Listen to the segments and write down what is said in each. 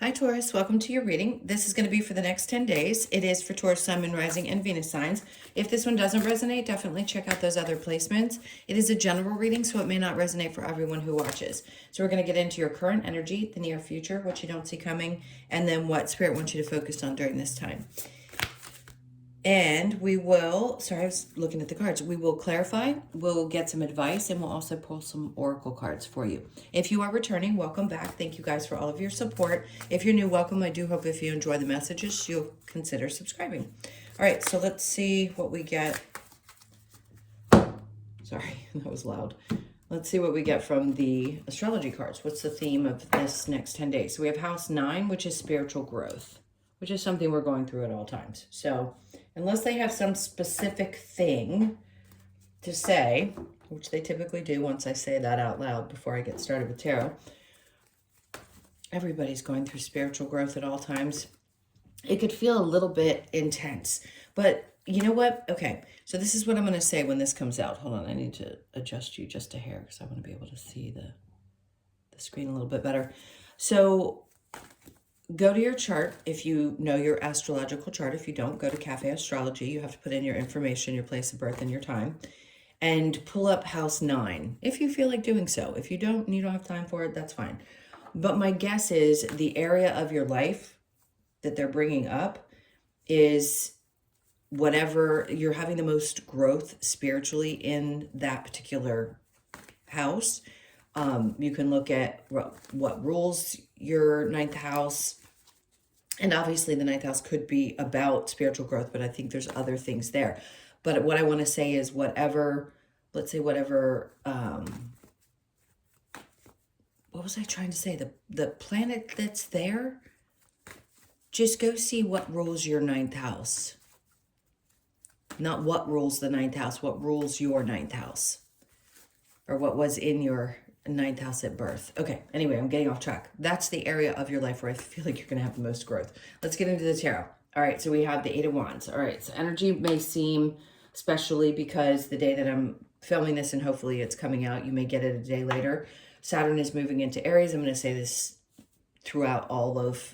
Hi Taurus, welcome to your reading. This is going to be for the next 10 days. It is for Taurus, Sun, Moon, Rising, and Venus signs. If this one doesn't resonate, definitely check out those other placements. It is a general reading, so it may not resonate for everyone who watches. So we're going to get into your current energy, the near future, what you don't see coming, and then what Spirit wants you to focus on during this time. And we will, sorry, I was looking at the cards. We will clarify, we'll get some advice, and we'll also pull some oracle cards for you. If you are returning, welcome back. Thank you guys for all of your support. If you're new, welcome. I do hope if you enjoy the messages, you'll consider subscribing. All right, so let's see what we get. Sorry, that was loud. Let's see what we get from the astrology cards. What's the theme of this next 10 days? So we have house 9, which is spiritual growth, which is something we're going through at all times. So unless they have some specific thing to say, which they typically do once I say that out loud before I get started with tarot, everybody's going through spiritual growth at all times. It could feel a little bit intense, but you know what? Okay, so this is what I'm going to say when this comes out. Hold on, I need to adjust you just a hair because I want to be able to see the screen a little bit better. So go to your chart if you know your astrological chart. If you don't, go to Cafe Astrology. You have to put in your information, your place of birth, and your time. And pull up house 9 if you feel like doing so. If you don't and you don't have time for it, that's fine. But my guess is the area of your life that they're bringing up is whatever you're having the most growth spiritually in that particular house. You can look at what rules your ninth house. And obviously the ninth house could be about spiritual growth, but I think there's other things there. But what I want to say is whatever, let's say whatever, what was I trying to say? The planet that's there, just go see what rules your ninth house. Not what rules the ninth house, what rules your ninth house. Or what was in your ninth house at birth. Okay, anyway, I'm getting off track. That's the area of your life where I feel like you're going to have the most growth. Let's get into the tarot. All right, so we have the 8 of Wands. All right, so energy may seem, especially because the day that I'm filming this and hopefully it's coming out, you may get it a day later. Saturn is moving into Aries. I'm going to say this throughout all of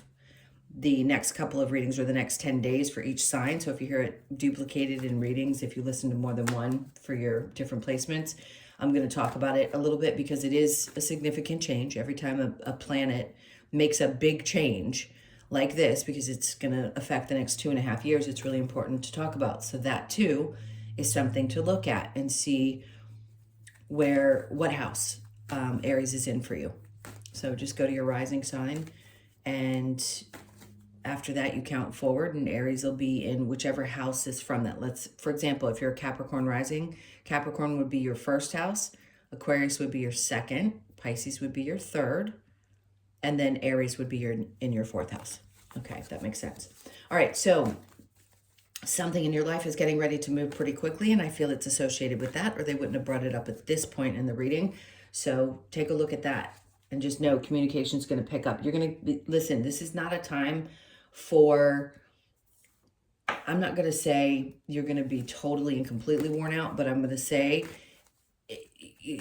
the next couple of readings or the next 10 days for each sign. So if you hear it duplicated in readings, if you listen to more than one for your different placements, I'm going to talk about it a little bit because it is a significant change. Every time a planet makes a big change like this, because it's going to affect the next 2.5 years, it's really important to talk about. So that too is something to look at and see what house Aries is in for you. So just go to your rising sign, and after that you count forward, and Aries will be in whichever house is from that. Let's, for example, if you're a Capricorn rising, Capricorn would be your first house, Aquarius would be your second, Pisces would be your third, and then Aries would be in your fourth house. Okay, that makes sense. All right, so something in your life is getting ready to move pretty quickly, and I feel it's associated with that, or they wouldn't have brought it up at this point in the reading. So take a look at that and just know communication is going to pick up. You're going to listen. This is not a time for, I'm not going to say you're going to be totally and completely worn out, but I'm going to say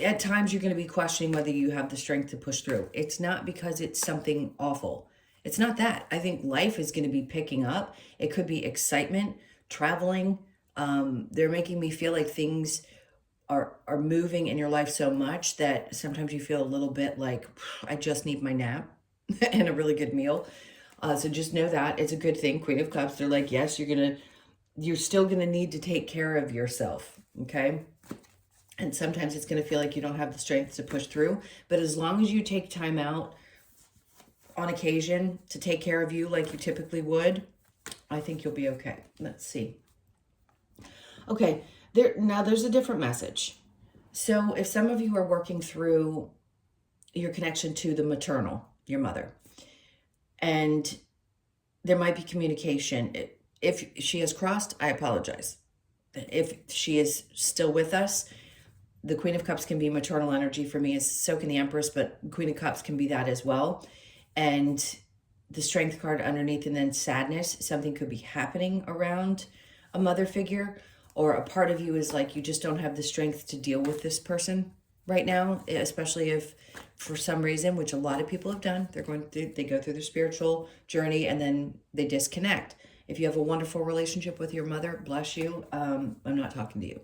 at times you're going to be questioning whether you have the strength to push through. It's not because it's something awful. It's not that. I think life is going to be picking up. It could be excitement, traveling. They're making me feel like things are moving in your life so much that sometimes you feel a little bit like, I just need my nap and a really good meal. So just know that it's a good thing. Queen of Cups, they're like, yes, you're still gonna need to take care of yourself, okay? And sometimes it's gonna feel like you don't have the strength to push through, but as long as you take time out on occasion to take care of you like you typically would, I think you'll be okay. Let's see. Okay, now there's a different message. So if some of you are working through your connection to the maternal, your mother, and there might be communication. If she has crossed, I apologize. If she is still with us, the Queen of Cups can be maternal energy for me, so can the Empress, but Queen of Cups can be that as well. And the Strength card underneath, and then sadness, something could be happening around a mother figure, or a part of you is like, you just don't have the strength to deal with this person. right now, especially if for some reason, which a lot of people have done, they go through their spiritual journey and then they disconnect. If you have a wonderful relationship with your mother, bless you. I'm not talking to you.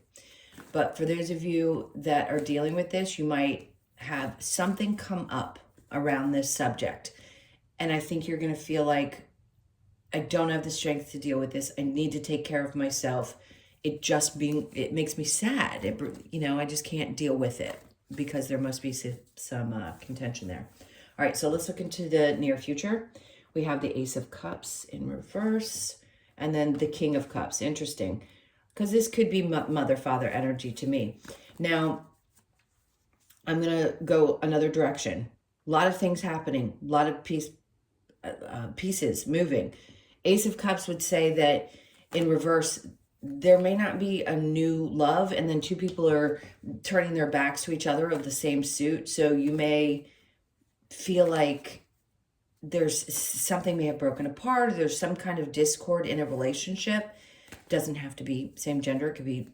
But for those of you that are dealing with this, you might have something come up around this subject. And I think you're going to feel like, I don't have the strength to deal with this. I need to take care of myself. It makes me sad. I just can't deal with it because there must be some contention there. All right, so let's look into the near future. We have the Ace of Cups in reverse and then the King of Cups. Interesting, because this could be mother-father energy to me. Now, I'm going to go another direction. A lot of things happening, a lot of pieces moving. Ace of Cups would say that in reverse, there may not be a new love, and then two people are turning their backs to each other of the same suit. So you may feel like there's something may have broken apart, or there's some kind of discord in a relationship. Doesn't have to be same gender, it could be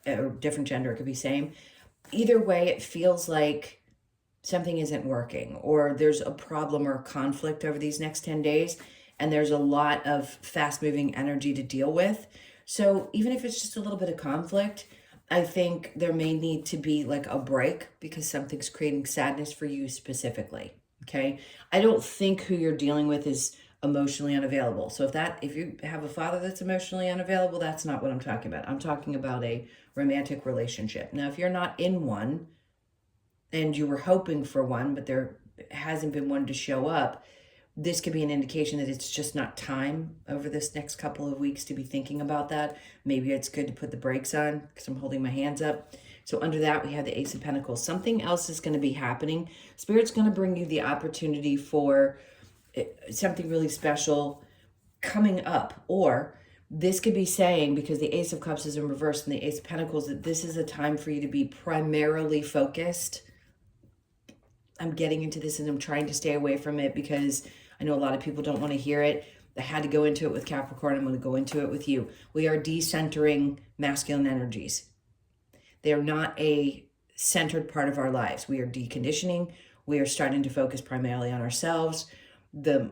a different gender, it could be same. Either way, it feels like something isn't working, or there's a problem or a conflict over these next 10 days, and there's a lot of fast-moving energy to deal with. So even if it's just a little bit of conflict, I think there may need to be like a break because something's creating sadness for you specifically, okay? I don't think who you're dealing with is emotionally unavailable. So if you have a father that's emotionally unavailable, that's not what I'm talking about. I'm talking about a romantic relationship. Now, if you're not in one and you were hoping for one, but there hasn't been one to show up, this could be an indication that it's just not time over this next couple of weeks to be thinking about that. Maybe it's good to put the brakes on because I'm holding my hands up. So under that, we have the Ace of Pentacles. Something else is going to be happening. Spirit's going to bring you the opportunity for something really special coming up. Or this could be saying, because the Ace of Cups is in reverse and the Ace of Pentacles, that this is a time for you to be primarily focused. I'm getting into this and I'm trying to stay away from it because I know a lot of people don't want to hear it. I had to go into it with Capricorn. I'm going to go into it with you. We are decentering masculine energies. They're not a centered part of our lives. We are deconditioning. We are starting to focus primarily on ourselves. Instead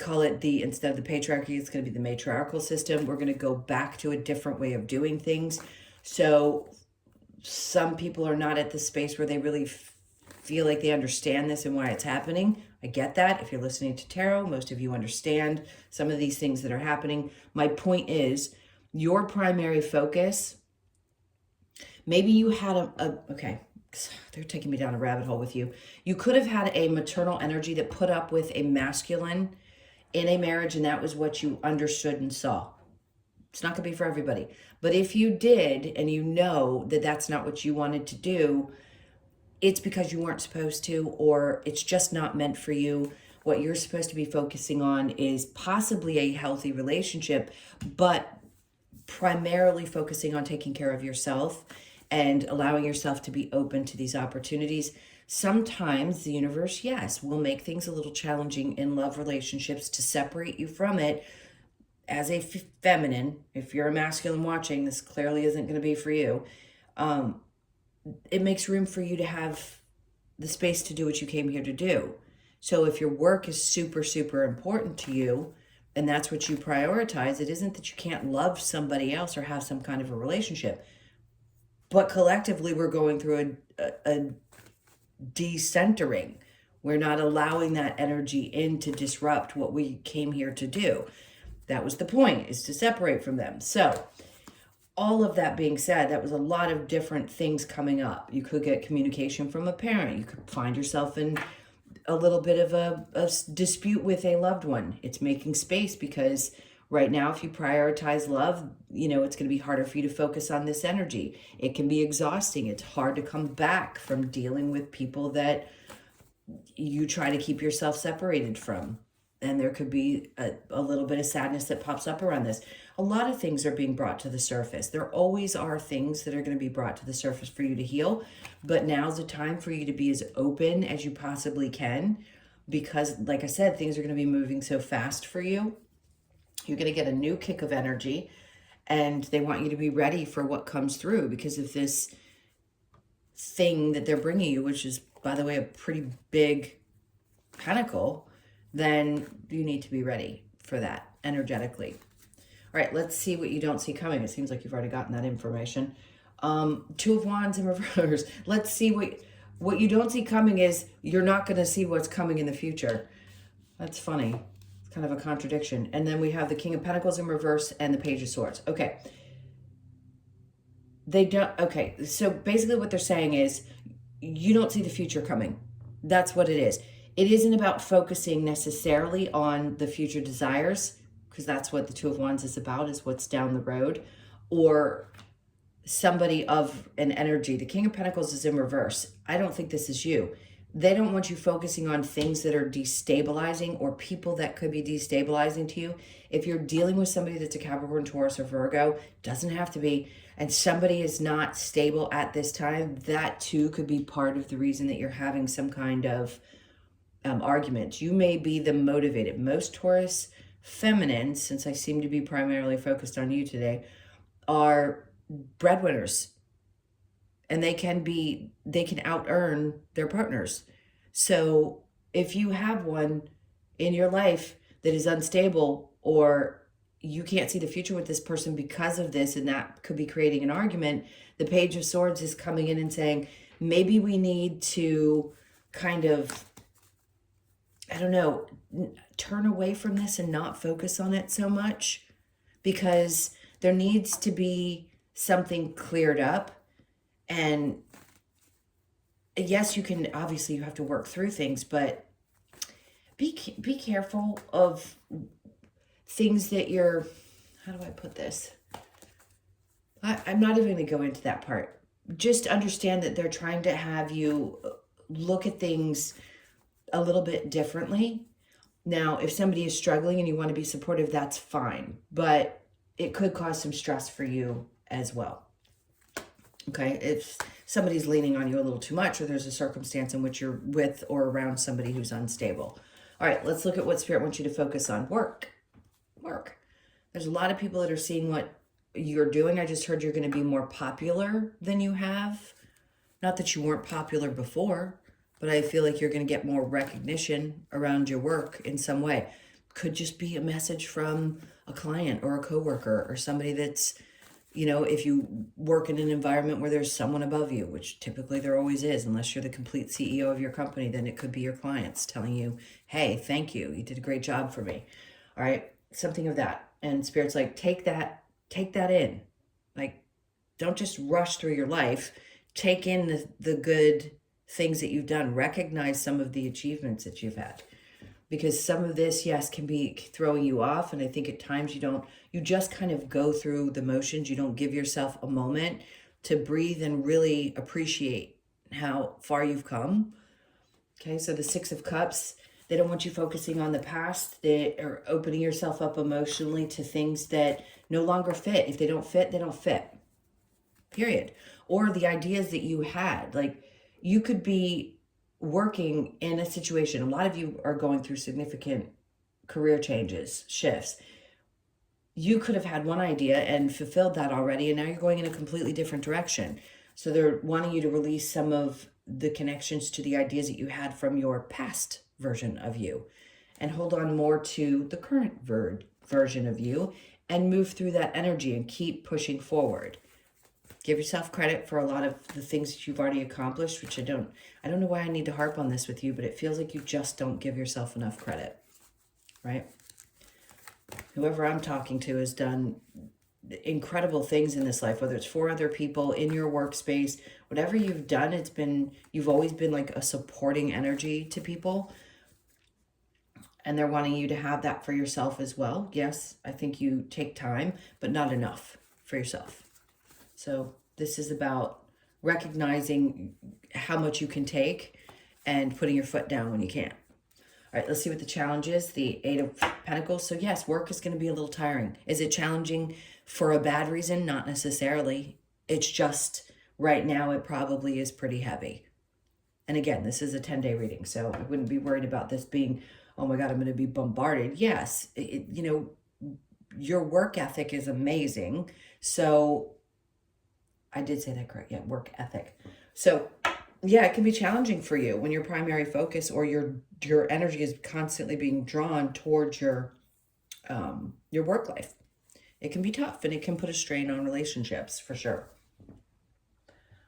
of the patriarchy, it's going to be the matriarchal system. We're going to go back to a different way of doing things. So some people are not at the space where they really feel like they understand this and why it's happening. I get that. If you're listening to tarot, most of you understand some of these things that are happening. My point is, your primary focus, maybe you had okay, they're taking me down a rabbit hole with you. You could have had a maternal energy that put up with a masculine in a marriage, and that was what you understood and saw. It's not going to be for everybody. But if you did, and you know that that's not what you wanted to do, it's because you weren't supposed to, or it's just not meant for you. What you're supposed to be focusing on is possibly a healthy relationship, but primarily focusing on taking care of yourself and allowing yourself to be open to these opportunities. Sometimes the universe, yes, will make things a little challenging in love relationships to separate you from it. As a feminine, if you're a masculine watching, this clearly isn't going to be for you. It makes room for you to have the space to do what you came here to do. So if your work is super, super important to you, and that's what you prioritize, it isn't that you can't love somebody else or have some kind of a relationship. But collectively, we're going through a decentering. We're not allowing that energy in to disrupt what we came here to do. That was the point, is to separate from them. So all of that being said, that was a lot of different things coming up. You could get communication from a parent. You could find yourself in a little bit of a dispute with a loved one. It's making space because right now, if you prioritize love, it's going to be harder for you to focus on this energy. It can be exhausting. It's hard to come back from dealing with people that you try to keep yourself separated from. And there could be a little bit of sadness that pops up around this. A lot of things are being brought to the surface. There always are things that are going to be brought to the surface for you to heal. But now's the time for you to be as open as you possibly can. Because, like I said, things are going to be moving so fast for you. You're going to get a new kick of energy. And they want you to be ready for what comes through. Because if this thing that they're bringing you, which is, by the way, a pretty big pentacle, then you need to be ready for that energetically. All right, let's see what you don't see coming. It seems like you've already gotten that information. Two of Wands in reverse. Let's see what you don't see coming is you're not going to see what's coming in the future. That's funny. It's kind of a contradiction. And then we have the King of Pentacles in reverse and the Page of Swords. Okay. They don't. Okay. So basically what they're saying is you don't see the future coming. That's what it is. It isn't about focusing necessarily on the future desires, because that's what the Two of Wands is about, is what's down the road, or somebody of an energy. The King of Pentacles is in reverse. I don't think this is you. They don't want you focusing on things that are destabilizing or people that could be destabilizing to you. If you're dealing with somebody that's a Capricorn, Taurus, or Virgo, doesn't have to be, and somebody is not stable at this time, that too could be part of the reason that you're having some kind of argument. You may be the motivated. Most Taurus feminines, since I seem to be primarily focused on you today, are breadwinners. And they can out earn their partners. So if you have one in your life that is unstable, or you can't see the future with this person because of this, and that could be creating an argument, the Page of Swords is coming in and saying, maybe we need to kind of, I don't know, turn away from this and not focus on it so much, because there needs to be something cleared up. And yes, you can, obviously you have to work through things, but be careful of things that you're, how do I put this? I'm not even going to go into that part. Just understand that they're trying to have you look at things a little bit differently. Now, if somebody is struggling and you want to be supportive, that's fine, but it could cause some stress for you as well. Okay, if somebody's leaning on you a little too much, or there's a circumstance in which you're with or around somebody who's unstable. All right, let's look at what Spirit wants you to focus on. Work. There's a lot of people that are seeing what you're doing. I just heard you're going to be more popular than you have. Not that you weren't popular before, but I feel like you're going to get more recognition around your work in some way. Could just be a message from a client or a coworker or somebody that's, you know, if you work in an environment where there's someone above you, which typically there always is, unless you're the complete CEO of your company, then it could be your clients telling you, hey, thank you. You did a great job for me. All right. Something of that. And Spirit's like, take that in. Like, don't just rush through your life. Take in the good things that you've done. Recognize some of the achievements that you've had. Because some of this, yes, can be throwing you off. And I think at times you just kind of go through the motions. You don't give yourself a moment to breathe and really appreciate how far you've come. Okay, so the Six of Cups, they don't want you focusing on the past. They are opening yourself up emotionally to things that no longer fit. If they don't fit, they don't fit. Period. Or the ideas that you had. Like, you could be working in a situation. A lot of you are going through significant career changes, shifts. You could have had one idea and fulfilled that already, and now you're going in a completely different direction. So they're wanting you to release some of the connections to the ideas that you had from your past version of you, and hold on more to the current version of you, and move through that energy and keep pushing forward. Give yourself credit for a lot of the things that you've already accomplished, which I don't know why I need to harp on this with you, but it feels like you just don't give yourself enough credit, right? Whoever I'm talking to has done incredible things in this life, whether it's for other people, in your workspace, whatever you've done, you've always been like a supporting energy to people. And they're wanting you to have that for yourself as well. Yes, I think you take time, but not enough for yourself. So this is about recognizing how much you can take and putting your foot down when you can't. All right, let's see what the challenge is. The Eight of Pentacles. So yes, work is going to be a little tiring. Is it challenging for a bad reason? Not necessarily. It's just right now it probably is pretty heavy. And again, this is a 10-day reading, so I wouldn't be worried about this being, oh my God, I'm going to be bombarded. Yes, your work ethic is amazing. So I did say that correct. Yeah, work ethic. So yeah, it can be challenging for you when your primary focus or your energy is constantly being drawn towards your work life. It can be tough and it can put a strain on relationships for sure.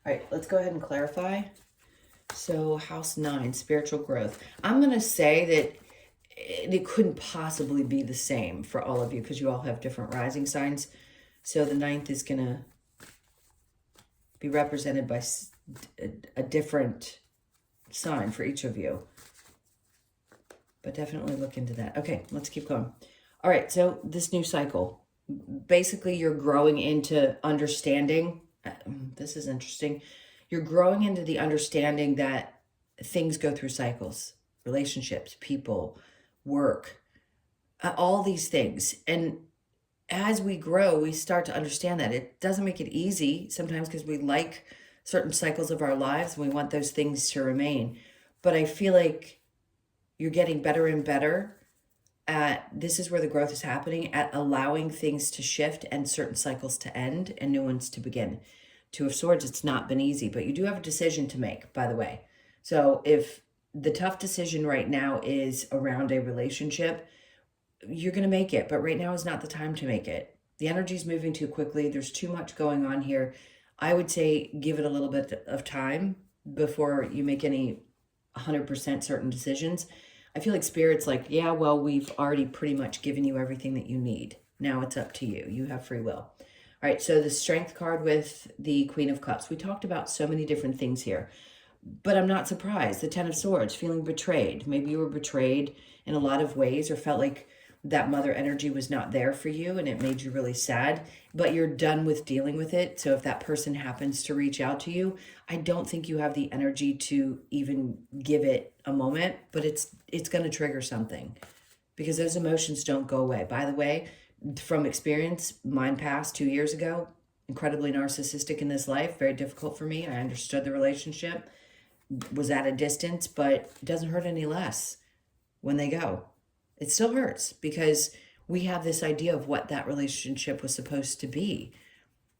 All right, let's go ahead and clarify. So house 9, spiritual growth. I'm going to say that it couldn't possibly be the same for all of you because you all have different rising signs. So the 9th is going to be represented by a different sign for each of you. But definitely look into that. Okay, let's keep going. All right, so this new cycle. Basically, you're growing into understanding. This is interesting. You're growing into the understanding that things go through cycles, relationships, people, work, all these things. And as we grow, we start to understand that. It doesn't make it easy sometimes because we like certain cycles of our lives and we want those things to remain. But I feel like you're getting better and better at, this is where the growth is happening, at allowing things to shift and certain cycles to end and new ones to begin. Two of Swords, it's not been easy, but you do have a decision to make, by the way. So if the tough decision right now is around a relationship, you're going to make it, but right now is not the time to make it. The energy is moving too quickly. There's too much going on here. I would say give it a little bit of time before you make any 100% certain decisions. I feel like Spirit's like, yeah, well, we've already pretty much given you everything that you need. Now it's up to you. You have free will. All right, so the Strength card with the Queen of Cups. We talked about so many different things here, but I'm not surprised. The Ten of Swords, feeling betrayed. Maybe you were betrayed in a lot of ways or felt like that mother energy was not there for you and it made you really sad, but you're done with dealing with it. So if that person happens to reach out to you, I don't think you have the energy to even give it a moment, but it's going to trigger something because those emotions don't go away. By the way, from experience, mine passed 2 years ago, incredibly narcissistic in this life, very difficult for me. I understood the relationship, was at a distance, but it doesn't hurt any less when they go. It still hurts because we have this idea of what that relationship was supposed to be,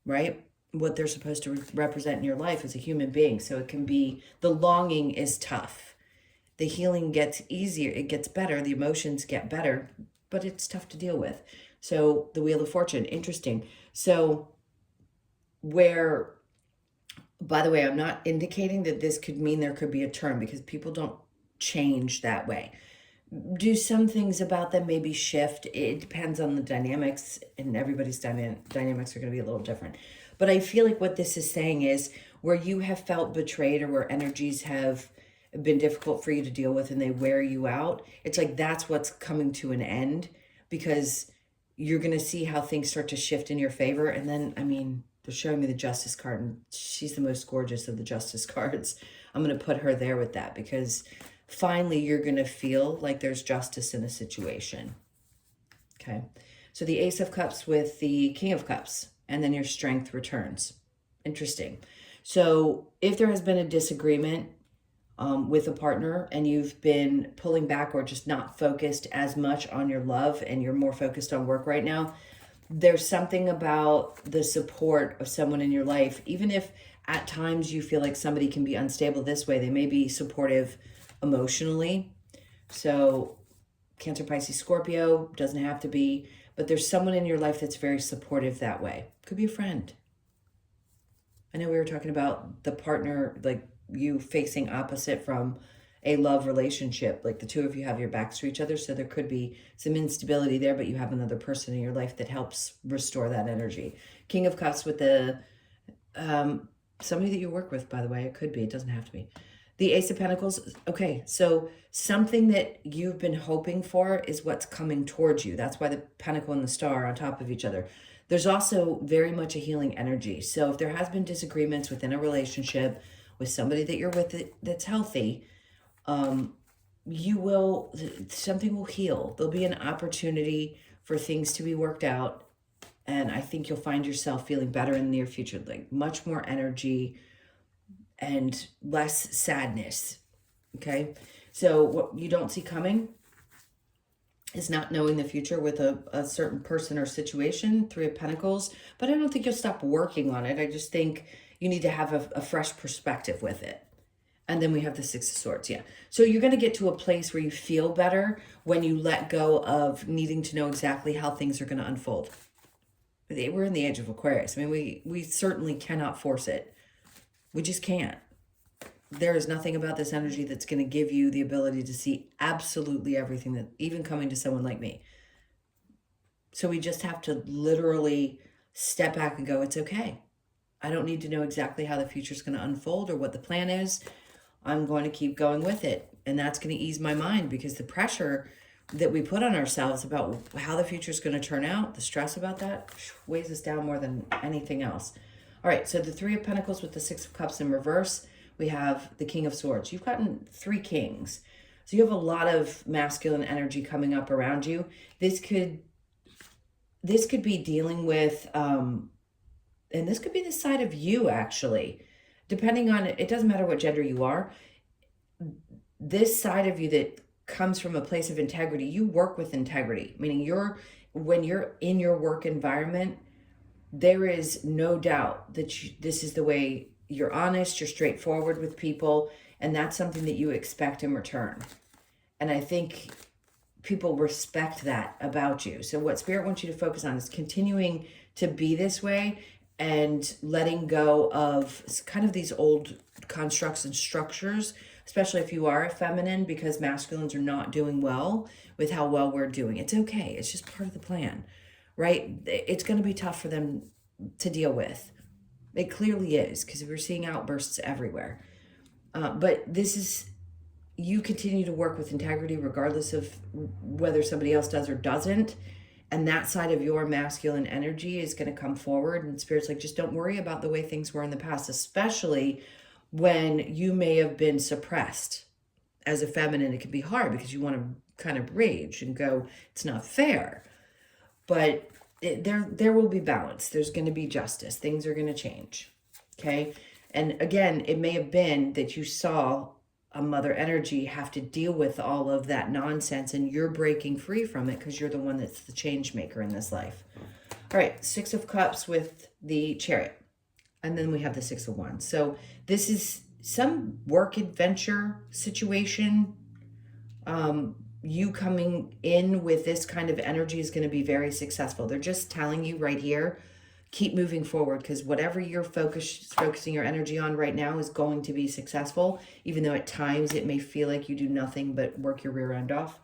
right? What they're supposed to represent in your life as a human being. So it can be, the longing is tough. The healing gets easier, it gets better, the emotions get better, but it's tough to deal with. So the Wheel of Fortune, interesting. So where, by the way, I'm not indicating that this could mean there could be a turn because people don't change that way. Do some things about them maybe shift? It depends on the dynamics, and everybody's dynamics are going to be a little different. But I feel like what this is saying is where you have felt betrayed or where energies have been difficult for you to deal with and they wear you out, it's like that's what's coming to an end because you're going to see how things start to shift in your favor. And then, I mean, they're showing me the Justice card, and she's the most gorgeous of the Justice cards. I'm going to put her there with that because finally you're going to feel like there's justice in a situation. Okay. So the Ace of Cups with the King of Cups, and then your Strength returns. Interesting. So if there has been a disagreement with a partner and you've been pulling back or just not focused as much on your love and you're more focused on work right now, there's something about the support of someone in your life. Even if at times you feel like somebody can be unstable this way, they may be supportive emotionally. So Cancer, Pisces, Scorpio, doesn't have to be, but there's someone in your life that's very supportive that way. Could be a friend. I know we were talking about the partner, like you facing opposite from a love relationship, like the two of you have your backs to each other. So there could be some instability there, but you have another person in your life that helps restore that energy. King of Cups with the, somebody that you work with, by the way, it could be, it doesn't have to be. The Ace of Pentacles, okay, so something that you've been hoping for is what's coming towards you. That's why the Pentacle and the Star are on top of each other. There's also very much a healing energy. So if there has been disagreements within a relationship with somebody that you're with that's healthy, something will heal. There'll be an opportunity for things to be worked out. And I think you'll find yourself feeling better in the near future, like much more energy and less sadness. Okay. So what you don't see coming, is not knowing the future with a certain person or situation, Three of Pentacles. But I don't think you'll stop working on it. I just think you need to have a fresh perspective with it. And then we have the Six of Swords, yeah. So you're going to get to a place where you feel better when you let go of needing to know exactly how things are going to unfold. We're in the age of Aquarius. I mean, we certainly cannot force it. We just can't. There is nothing about this energy that's going to give you the ability to see absolutely everything, that even coming to someone like me. So we just have to literally step back and go, it's okay. I don't need to know exactly how the future is going to unfold or what the plan is. I'm going to keep going with it. And that's going to ease my mind, because the pressure that we put on ourselves about how the future is going to turn out, the stress about that, weighs us down more than anything else. All right, so the Three of Pentacles with the Six of Cups in reverse. We have the King of Swords. You've gotten three kings. So you have a lot of masculine energy coming up around you. This could be dealing with, and this could be the side of you, actually. Depending on, it doesn't matter what gender you are. This side of you that comes from a place of integrity, you work with integrity. Meaning when you're in your work environment, there is no doubt that this is the way you're honest, you're straightforward with people, and that's something that you expect in return. And I think people respect that about you. So what Spirit wants you to focus on is continuing to be this way and letting go of kind of these old constructs and structures, especially if you are a feminine, because masculines are not doing well with how well we're doing. It's okay. It's just part of the plan, right? It's going to be tough for them to deal with. It clearly is, because we're seeing outbursts everywhere. But this is, you continue to work with integrity regardless of whether somebody else does or doesn't. And that side of your masculine energy is going to come forward. And Spirit's like, just don't worry about the way things were in the past, especially when you may have been suppressed. As a feminine, it can be hard because you want to kind of rage and go, it's not fair. But there will be balance. There's going to be justice. Things are going to change. Okay. And again, it may have been that you saw a mother energy have to deal with all of that nonsense, and you're breaking free from it because you're the one that's the change maker in this life. All right. Six of Cups with the Chariot. And then we have the Six of Wands. So this is some work adventure situation. You coming in with this kind of energy is going to be very successful. They're just telling you right here, keep moving forward, because whatever you're focusing your energy on right now is going to be successful, even though at times it may feel like you do nothing but work your rear end off.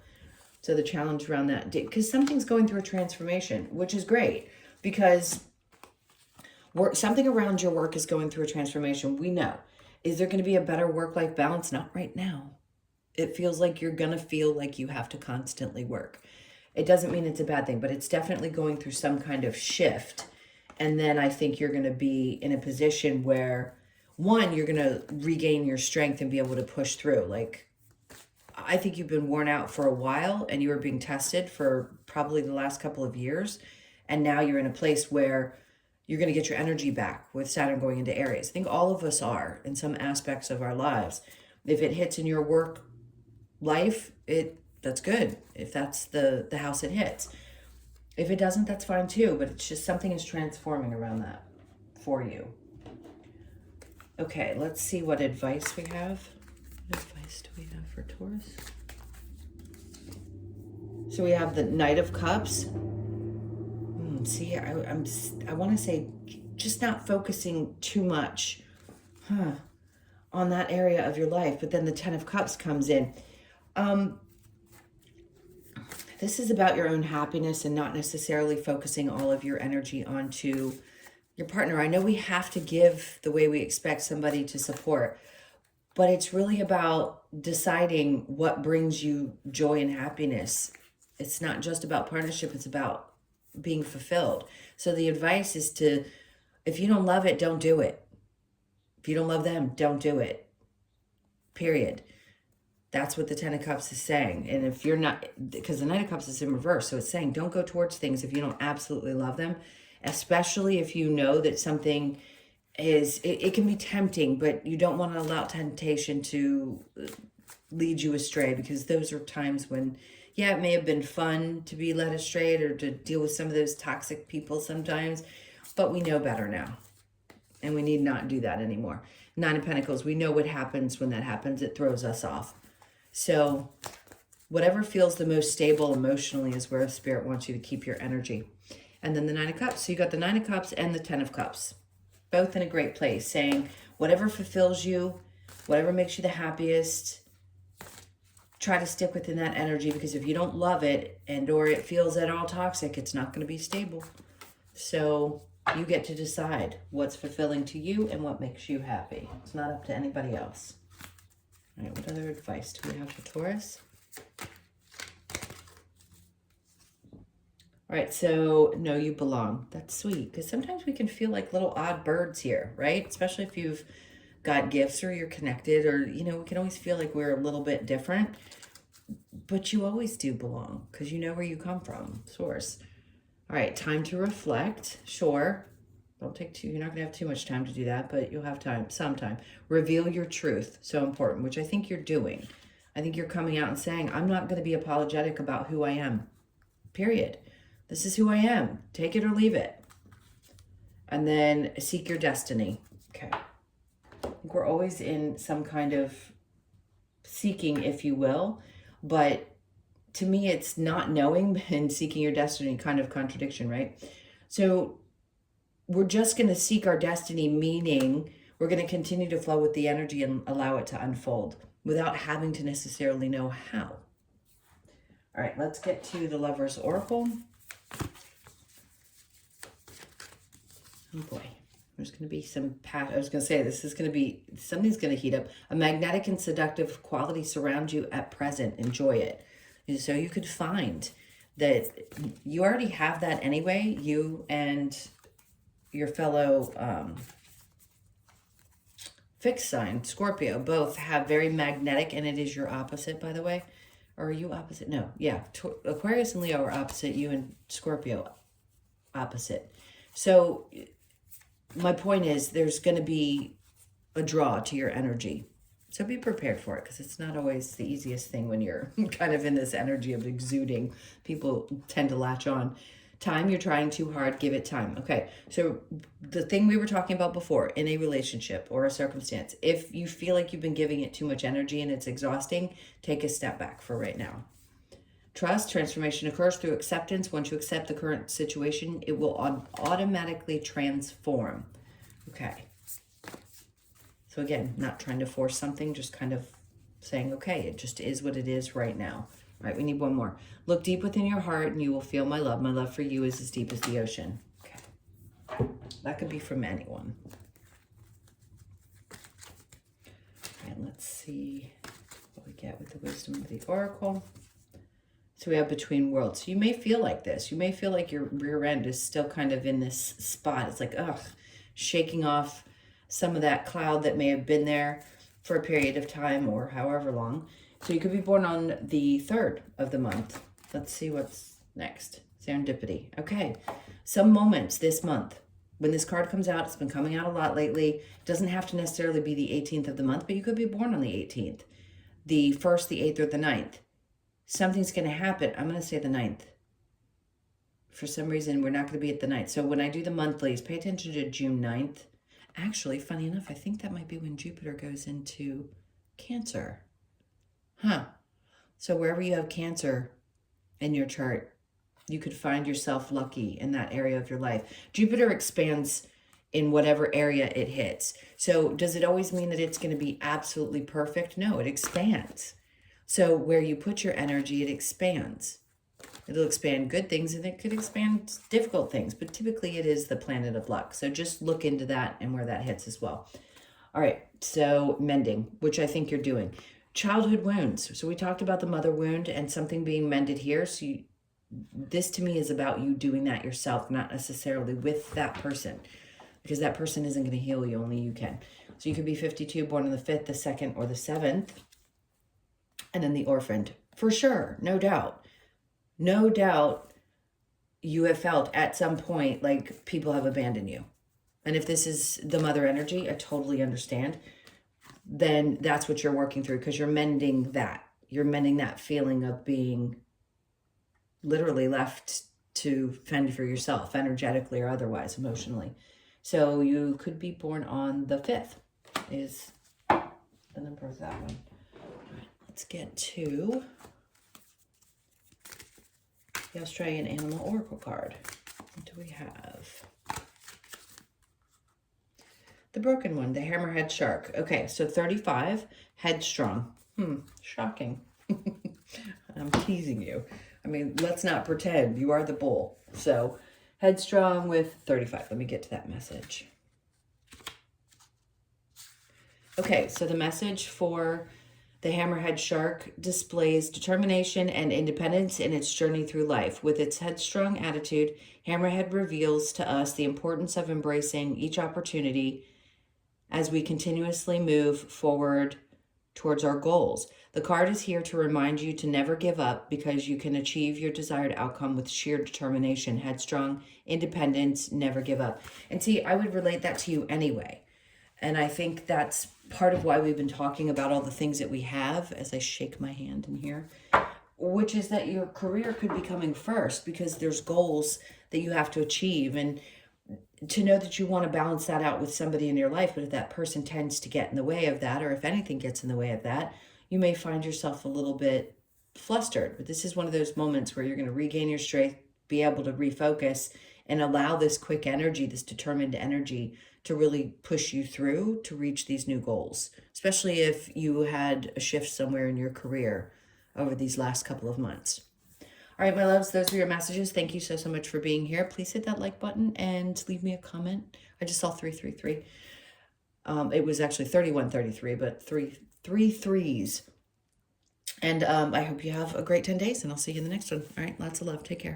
So the challenge around that, because something's going through a transformation, which is great, because something around your work is going through a transformation. We know. Is there going to be a better work-life balance? Not right now. It feels like you're going to feel like you have to constantly work. It doesn't mean it's a bad thing, but it's definitely going through some kind of shift. And then I think you're going to be in a position where, one, you're going to regain your strength and be able to push through. Like, I think you've been worn out for a while, and you were being tested for probably the last couple of years. And now you're in a place where you're going to get your energy back with Saturn going into Aries. I think all of us are in some aspects of our lives. If it hits in your work life, that's good. If that's the house it hits. If it doesn't, that's fine too. But it's just something is transforming around that for you. Okay, let's see what advice we have. What advice do we have for Taurus? So we have the Knight of Cups. See, I want to say just not focusing too much on that area of your life. But then the Ten of Cups comes in. This is about your own happiness and not necessarily focusing all of your energy onto your partner. I know we have to give the way we expect somebody to support, but it's really about deciding what brings you joy and happiness. It's not just about partnership, it's about being fulfilled. So the advice is to, if you don't love it, don't do it. If you don't love them, don't do it. Period. That's what the Ten of Cups is saying. And if you're not, because the Knight of Cups is in reverse, so it's saying don't go towards things if you don't absolutely love them, especially if you know that something is, it can be tempting, but you don't want to allow temptation to lead you astray, because those are times when Yeah, it may have been fun to be led astray or to deal with some of those toxic people sometimes, but we know better now. And we need not do that anymore. Nine of Pentacles, we know what happens when that happens. It throws us off. So whatever feels the most stable emotionally is where Spirit wants you to keep your energy. And then the Nine of Cups. So you got the Nine of Cups and the Ten of Cups. Both in a great place, saying whatever fulfills you, whatever makes you the happiest, try to stick within that energy, because if you don't love it and or it feels at all toxic, it's not going to be stable. So you get to decide what's fulfilling to you and what makes you happy. It's not up to anybody else. All right, what other advice do we have for Taurus? All right, so know you belong. That's sweet, because sometimes we can feel like little odd birds here, right? Especially if you've got gifts or you're connected, or, you know, we can always feel like we're a little bit different, but you always do belong because you know where you come from, source. All right, time to reflect. Sure. Don't take too, you're not going to have too much time to do that, but you'll have time, some time. Reveal your truth. So important, which I think you're doing. I think you're coming out and saying, I'm not going to be apologetic about who I am. Period. This is who I am. Take it or leave it. And then seek your destiny. Okay. I think we're always in some kind of seeking, if you will, but to me, it's not knowing and seeking your destiny, kind of contradiction, right? So we're just going to seek our destiny, meaning we're going to continue to flow with the energy and allow it to unfold without having to necessarily know how. All right, let's get to the Lover's Oracle. Oh boy, there's going to be some I was going to say, this is going to be, something's going to heat up. A magnetic and seductive quality surrounds you at present. Enjoy it. So you could find that you already have that anyway, you and your fellow fixed sign, Scorpio, both have very magnetic, and it is your opposite, by the way. Or are you opposite? No, yeah. Aquarius and Leo are opposite, you and Scorpio opposite. So my point is there's going to be a draw to your energy. So be prepared for it, because it's not always the easiest thing when you're kind of in this energy of exuding. People tend to latch on. Time, you're trying too hard, give it time. Okay, so the thing we were talking about before, in a relationship or a circumstance, if you feel like you've been giving it too much energy and it's exhausting, take a step back for right now. Trust, transformation occurs through acceptance. Once you accept the current situation, it will automatically transform. Okay. So again, not trying to force something, just kind of saying, okay, it just is what it is right now. All right, we need one more. Look deep within your heart and you will feel my love. My love for you is as deep as the ocean. Okay. That could be from anyone. All right, let's see what we get with the wisdom of the oracle. So we have between worlds. So you may feel like this. You may feel like your rear end is still kind of in this spot. It's like, ugh, shaking off some of that cloud that may have been there for a period of time or however long. So you could be born on the 3rd of the month. Let's see what's next. Serendipity. Okay. Some moments this month. When this card comes out, it's been coming out a lot lately. It doesn't have to necessarily be the 18th of the month, but you could be born on the 18th, the 1st, the 8th, or the 9th. Something's going to happen. I'm going to say the 9th. For some reason, we're not going to be at the 9th. So when I do the monthlies, pay attention to June 9th. Actually, funny enough, I think that might be when Jupiter goes into Cancer. Huh. So wherever you have Cancer in your chart, you could find yourself lucky in that area of your life. Jupiter expands in whatever area it hits. So does it always mean that it's going to be absolutely perfect? No, it expands. So where you put your energy, it expands. It'll expand good things and it could expand difficult things, but typically it is the planet of luck. So just look into that and where that hits as well. All right, so mending, which I think you're doing. Childhood wounds. So we talked about the mother wound and something being mended here. So this to me is about you doing that yourself, not necessarily with that person, because that person isn't going to heal you, only you can. So you could be 52, born on the 5th, the 2nd, or the 7th. And then the orphaned, for sure, no doubt. No doubt you have felt at some point like people have abandoned you. And if this is the mother energy, I totally understand. Then that's what you're working through, because you're mending that. You're mending that feeling of being literally left to fend for yourself, energetically or otherwise, emotionally. So you could be born on the 5th is the number of that one. All right, let's get to the Australian Animal Oracle card. What do we have? The broken one, the hammerhead shark. Okay, so 35, headstrong. Shocking. I'm teasing you. I mean, let's not pretend. You are the bull. So, headstrong with 35. Let me get to that message. Okay, so the message for the hammerhead shark displays determination and independence in its journey through life. With its headstrong attitude, hammerhead reveals to us the importance of embracing each opportunity as we continuously move forward towards our goals. The card is here to remind you to never give up because you can achieve your desired outcome with sheer determination. Headstrong, independence, never give up. And see, I would relate that to you anyway. And I think that's part of why we've been talking about all the things that we have, as I shake my hand in here, which is that your career could be coming first because there's goals that you have to achieve. And to know that you want to balance that out with somebody in your life, but if that person tends to get in the way of that, or if anything gets in the way of that, you may find yourself a little bit flustered. But this is one of those moments where you're going to regain your strength, be able to refocus, and allow this quick energy, this determined energy, to really push you through to reach these new goals, especially if you had a shift somewhere in your career over these last couple of months. All right, my loves, those were your messages. Thank you so much for being here. Please hit that like button and leave me a comment. I just saw 333. It was actually 3133, but three threes. And I hope you have a great 10 days, and I'll see you in the next one. All right, lots of love. Take care.